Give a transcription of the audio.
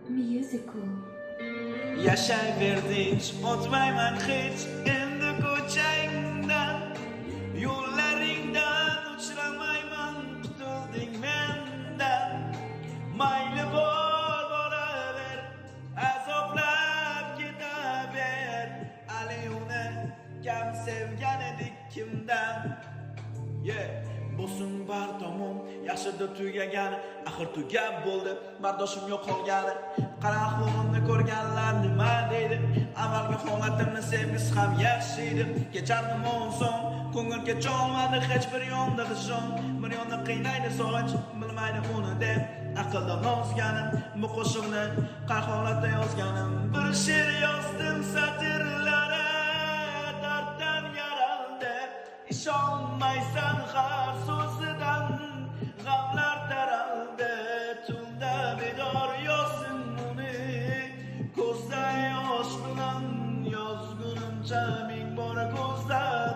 Musical. Yaşayverdinch, o'tmayman hech endi ko'changdan, yo'llaringdan uchramayman, qutulding mendan. Mayli bor boraver, azoblab ketaver, ali uni kam sevgan edik kimdan. Bo'lsin bar tomon yaxshida tugagan, axir tugab bo'ldi, bardoshim yo'qolgani. Qara ahvolimni ko'rganlar nima deydi? Avvalgi holatimni sevgisi ham yaxshi edi. Kechardim so'ng, ko'ngilga cholmadi hech bir yonda g'ishon. Bir yonda qiynaydi sog'inch, bilmaydi uni deb. Aqldan ozganim, bu qo'shiqni qay holatda yozganim. Bir she'r yozdim satrlari, darddan yaraldi. İşonmaysan har so'zidan, g'amlar taraldi. Tunda bedor yozdim uni, ko'zda yosh bilan yozgunimcha ming bor ko'zdan.